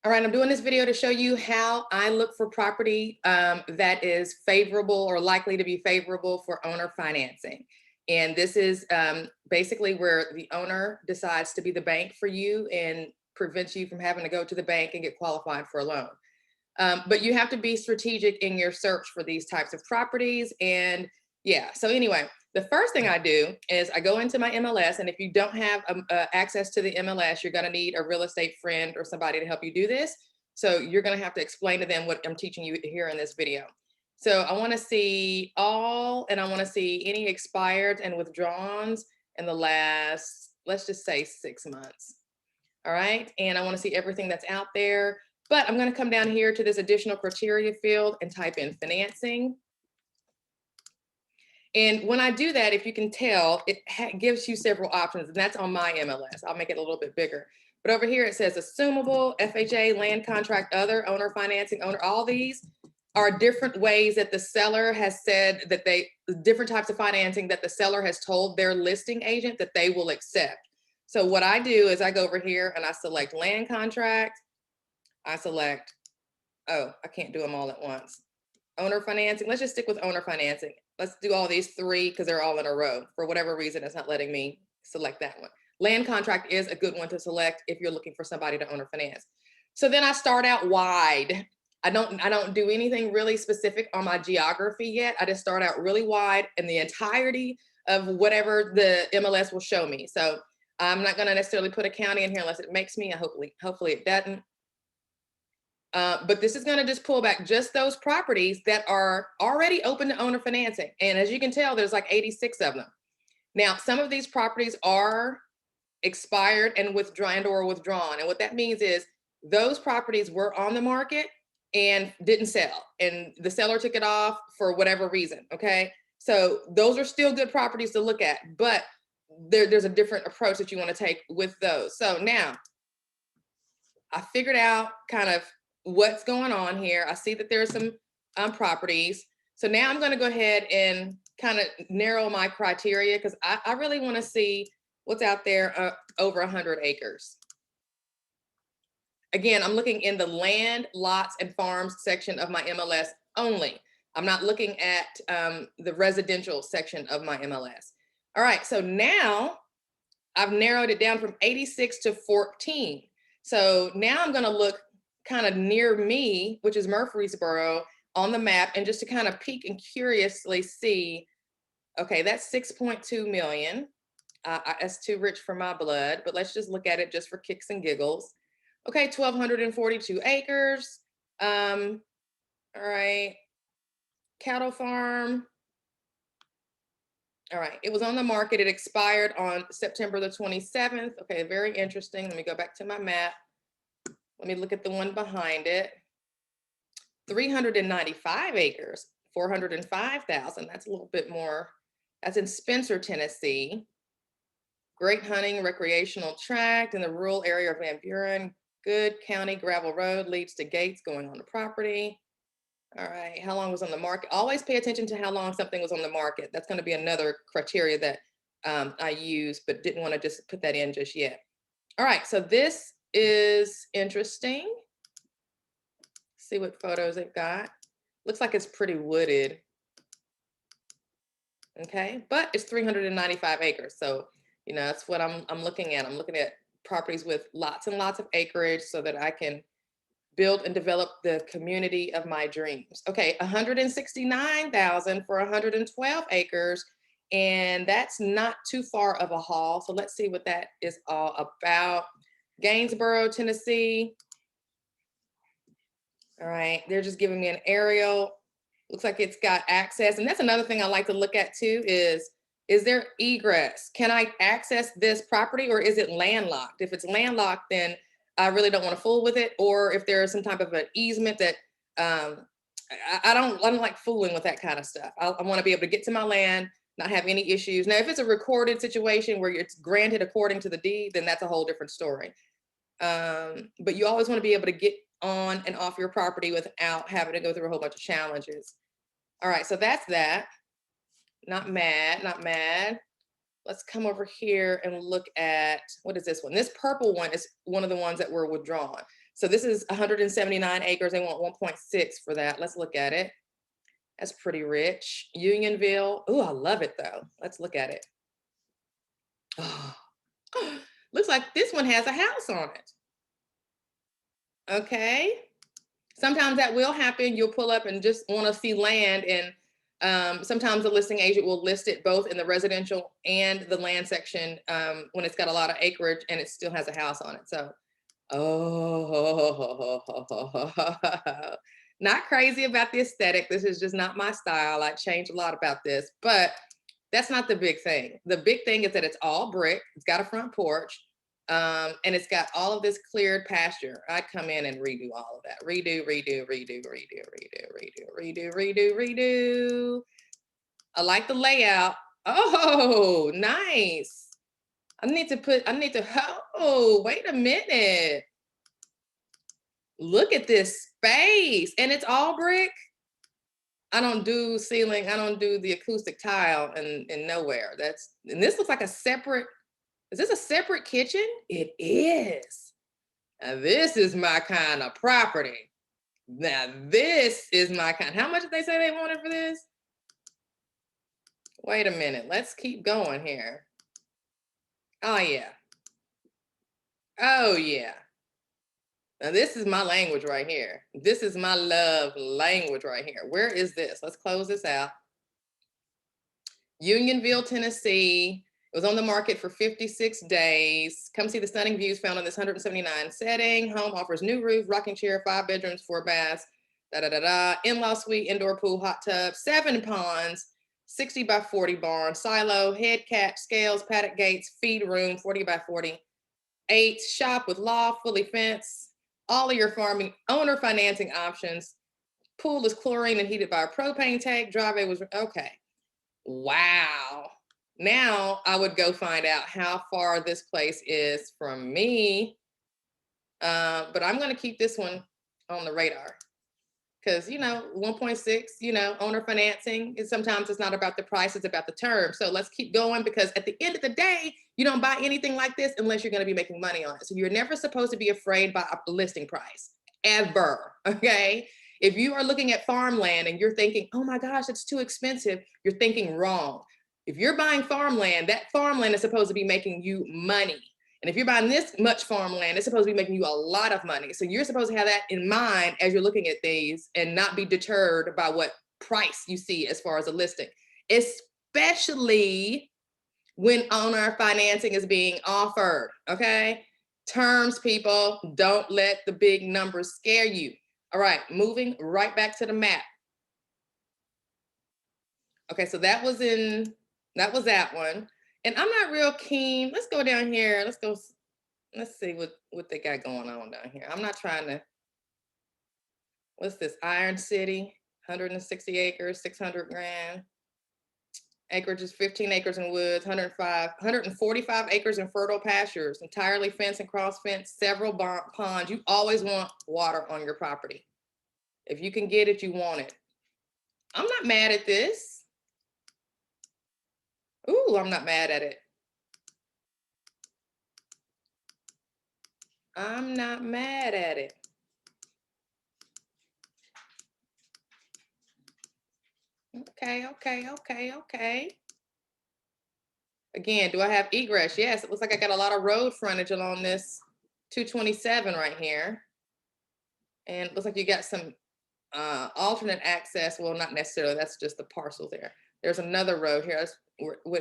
All right, I'm doing this video to show you how I look for property that is favorable or likely to be favorable for owner financing. And this is basically where the owner decides to be the bank for you and prevents you from having to go to the bank and get qualified for a loan. But you have to be strategic in your search for these types of properties. And yeah, so anyway, the first thing I do is I go into my MLS. And if you don't have access to the MLS, you're going to need a real estate friend or somebody to help you do this. So you're going to have to explain to them what I'm teaching you here in this video. So I want to see all, and I want to see any expired and withdrawns in the last, let's just say 6 months. All right. And I want to see everything that's out there. But I'm going to come down here to this additional criteria field and type in financing. And when I do that, if you can tell, it gives you several options, and that's on my MLS. I'll make it a little bit bigger. But over here, it says assumable, FHA, land contract, other, owner financing, owner, all these are different ways that the seller has said that different types of financing that the seller has told their listing agent that they will accept. So what I do is I go over here and I select land contract. I select, oh, I can't do them all at once. Owner financing, let's just stick with owner financing. Let's do all these three because they're all in a row. For whatever reason, it's not letting me select that one. Land contract is a good one to select if you're looking for somebody to owner finance. So then I start out wide. I don't do anything really specific on my geography yet. I just start out really wide in the entirety of whatever the MLS will show me. So I'm not going to necessarily put a county in here unless it makes me. Hopefully it doesn't. But this is going to just pull back just those properties that are already open to owner financing. And as you can tell, there's like 86 of them. Now, some of these properties are expired and withdrawn. And what that means is those properties were on the market and didn't sell. And the seller took it off for whatever reason. Okay. So those are still good properties to look at, but there's a different approach that you want to take with those. So now I figured out kind of what's going on here. I see that there's some properties. So now I'm going to go ahead and kind of narrow my criteria because I really want to see what's out there over 100 acres. Again, I'm looking in the land, lots, and farms section of my MLS only. I'm not looking at the residential section of my MLS. All right, so now I've narrowed it down from 86 to 14. So now I'm going to look kind of near me, which is Murfreesboro, on the map, and just to kind of peek and curiously see, okay, that's 6.2 million. That's too rich for my blood, but let's just look at it just for kicks and giggles. Okay, 1,242 acres. All right, cattle farm. All right, it was on the market. It expired on September the 27th. Okay, very interesting. Let me go back to my map. Let me look at the one behind it. 395 acres, 405,000. That's a little bit more. That's in Spencer, Tennessee. Great hunting, recreational tract in the rural area of Van Buren. Good county gravel road leads to gates going on the property. All right, how long was on the market? Always pay attention to how long something was on the market. That's going to be another criteria that I use, but didn't want to just put that in just yet. All right, so this is interesting. See what photos they've got. Looks like it's pretty wooded. Okay, but it's 395 acres. So, you know, that's what I'm looking at. I'm looking at properties with lots and lots of acreage so that I can build and develop the community of my dreams. Okay, 169,000 for 112 acres. And that's not too far of a haul. So let's see what that is all about. Gainsboro, Tennessee. All right, they're just giving me an aerial. Looks like it's got access. And that's another thing I like to look at too is there egress? Can I access this property or is it landlocked? If it's landlocked, then I really don't want to fool with it. Or if there is some type of an easement that I don't like fooling with that kind of stuff. I want to be able to get to my land, not have any issues. Now, if it's a recorded situation where it's granted according to the deed, then that's a whole different story. But you always want to be able to get on and off your property without having to go through a whole bunch of challenges. All right, so that's that. Not mad, not mad. Let's come over here and look at, what is this one? This purple one is one of the ones that were withdrawn. So this is 179 acres. They want 1.6 for that. Let's look at it. That's pretty rich. Unionville. Oh, I love it though. Let's look at it. Oh, looks like this one has a house on it. Okay. Sometimes that will happen. You'll pull up and just want to see land, and sometimes the listing agent will list it both in the residential and the land section when it's got a lot of acreage and it still has a house on it. So, oh, not crazy about the aesthetic. This is just not my style. I changed a lot about this, but that's not the big thing. The big thing is that it's all brick. It's got a front porch. And it's got all of this cleared pasture. I'd come in and redo all of that. Redo, redo, redo, redo, redo, redo, redo, redo, redo. I like the layout. Oh, nice. Oh, wait a minute. Look at this space. And it's all brick. I don't do ceiling. I don't do the acoustic tile and nowhere. And this looks like a separate. Is this a separate kitchen? It is. Now this is my kind of property. Now this is my kind. How much did they say they wanted for this? Wait a minute. Let's keep going here. Oh yeah. Oh yeah. Now this is my language right here. This is my love language right here. Where is this? Let's close this out. Unionville, Tennessee. It was on the market for 56 days. Come see the stunning views found in this 179 setting. Home offers new roof, rocking chair, 5 bedrooms, 4 baths, in-law suite, indoor pool, hot tub, 7 ponds, 60 by 40 barn, silo, head cap, scales, paddock gates, feed room, 40 by 40, 8 shop with loft, fully fenced, all of your farming owner financing options. Pool is chlorine and heated by a propane tank. Driveway was, okay. Wow. Now I would go find out how far this place is from me. But I'm going to keep this one on the radar because, 1.6, owner financing is sometimes it's not about the price, it's about the term. So let's keep going because at the end of the day, you don't buy anything like this unless you're going to be making money on it. So you're never supposed to be afraid by a listing price ever. Okay. If you are looking at farmland and you're thinking, oh my gosh, it's too expensive, you're thinking wrong. If you're buying farmland, that farmland is supposed to be making you money. And if you're buying this much farmland, it's supposed to be making you a lot of money. So you're supposed to have that in mind as you're looking at these and not be deterred by what price you see as far as a listing, especially when owner financing is being offered, okay? Terms, people, don't let the big numbers scare you. All right, moving right back to the map. Okay, so that was that one. And I'm not real keen. Let's go down here. Let's see what they got going on down here. I'm not trying to, what's this? Iron City, 160 acres, 600 grand. Acreage is 15 acres in woods, 145 acres in fertile pastures, entirely fenced and cross fenced, several ponds. You always want water on your property. If you can get it, you want it. I'm not mad at this. Ooh, I'm not mad at it. I'm not mad at it. Okay. Again, do I have egress? Yes, it looks like I got a lot of road frontage along this 227 right here. And it looks like you got some alternate access. Well, not necessarily, that's just the parcel there. There's another road here.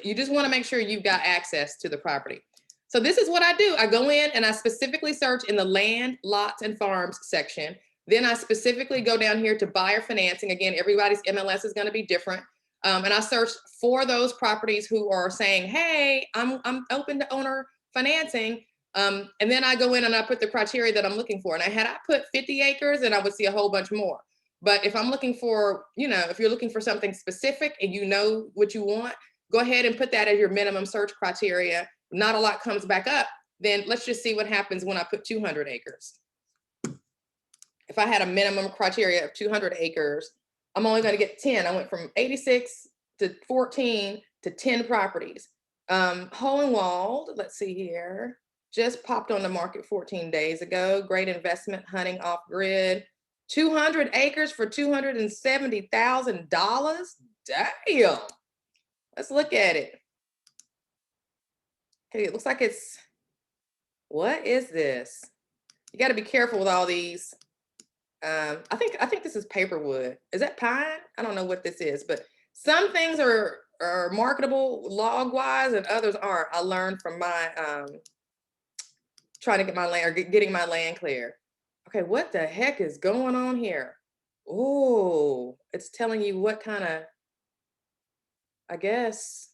You just want to make sure you've got access to the property. So this is what I do. I go in and I specifically search in the land, lots, and farms section. Then I specifically go down here to buyer financing. Again, everybody's MLS is going to be different. And I search for those properties who are saying, hey, I'm open to owner financing. And then I go in and I put the criteria that I'm looking for. And I put 50 acres and I would see a whole bunch more. But if I'm looking for, if you're looking for something specific and you know what you want, go ahead and put that as your minimum search criteria. Not a lot comes back up. Then let's just see what happens when I put 200 acres. If I had a minimum criteria of 200 acres, I'm only going to get 10. I went from 86 to 14 to 10 properties. Whole and walled, let's see here. Just popped on the market 14 days ago. Great investment, hunting off grid. 200 acres for $270,000. Damn. Let's look at it. Okay, it looks like it's, what is this? You got to be careful with all these. I think this is paperwood. Is that pine? I don't know what this is, but some things are marketable log wise and others aren't. I learned from my trying to get my land or getting my land clear. Okay, what the heck is going on here? Oh, it's telling you what kind of, I guess,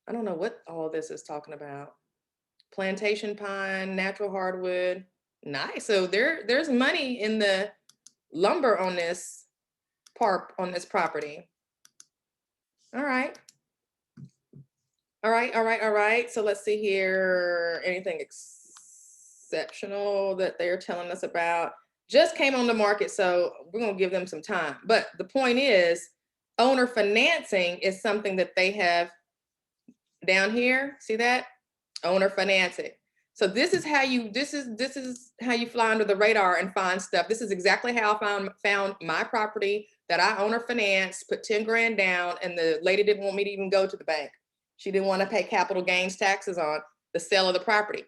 I don't know what all this is talking about. Plantation pine, natural hardwood. Nice. So there's money in the lumber on this property. All right. All right. So let's see here. Anything exceptional that they're telling us about? Just came on the market, so we're gonna give them some time. But the point is, owner financing is something that they have down here. See that? Owner financing. So this is how you fly under the radar and find stuff. This is exactly how I found my property that I owner financed, put 10 grand down, and the lady didn't want me to even go to the bank. She didn't want to pay capital gains taxes on the sale of the property.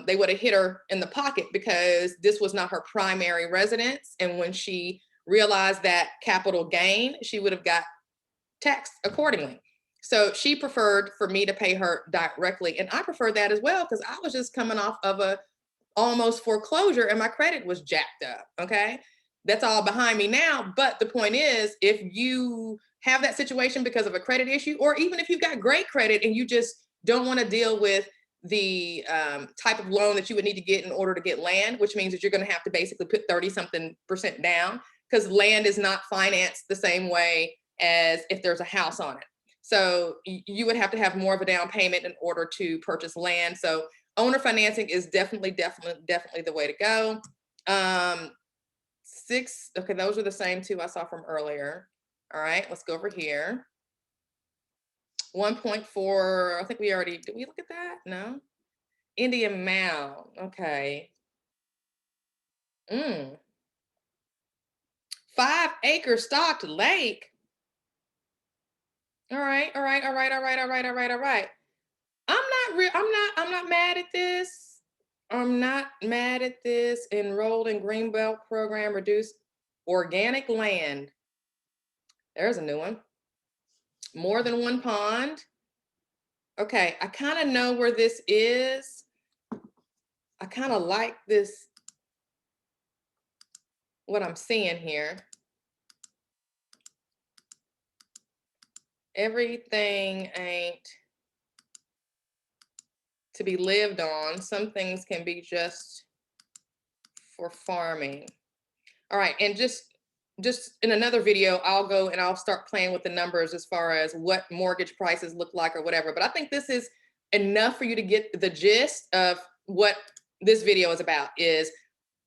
They would have hit her in the pocket because this was not her primary residence. And when she realized that capital gain, she would have got taxed accordingly. So she preferred for me to pay her directly. And I preferred that as well because I was just coming off of a almost foreclosure and my credit was jacked up, okay? That's all behind me now. But the point is, if you have that situation because of a credit issue, or even if you've got great credit and you just don't want to deal with the type of loan that you would need to get in order to get land, which means that you're going to have to basically put 30-something% down because land is not financed the same way as if there's a house on it. So you would have to have more of a down payment in order to purchase land. So owner financing is definitely the way to go. Okay, those are the same two I saw from earlier. All right, let's go over here. 1.4, I think we already, did we look at that? No. Indian Mound, okay. 5-acre stocked lake. All right. I'm not mad at this. I'm not mad at this. Enrolled in Greenbelt program, reduced organic land. There's a new one. More than one pond. Okay, I kind of know where this is. I kind of like this, what I'm seeing here. Everything ain't to be lived on. Some things can be just for farming. All right, and just in another video, I'll go and I'll start playing with the numbers as far as what mortgage prices look like or whatever. But I think this is enough for you to get the gist of what this video is about, is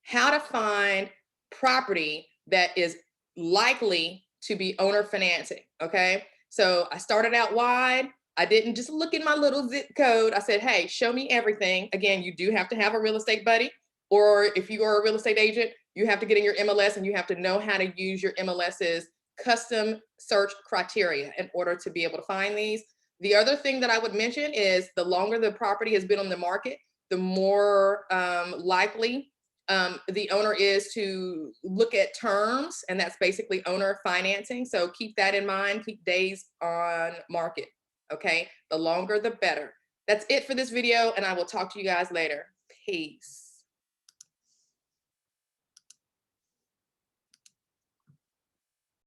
how to find property that is likely to be owner financing, okay? So I started out wide. I didn't just look in my little zip code. I said, hey, show me everything. Again, you do have to have a real estate buddy, or if you are a real estate agent, you have to get in your MLS and you have to know how to use your MLS's custom search criteria in order to be able to find these. The other thing that I would mention is the longer the property has been on the market, the more likely the owner is to look at terms, and that's basically owner financing. So keep that in mind, keep days on market, okay? The longer, the better. That's it for this video, and I will talk to you guys later. Peace.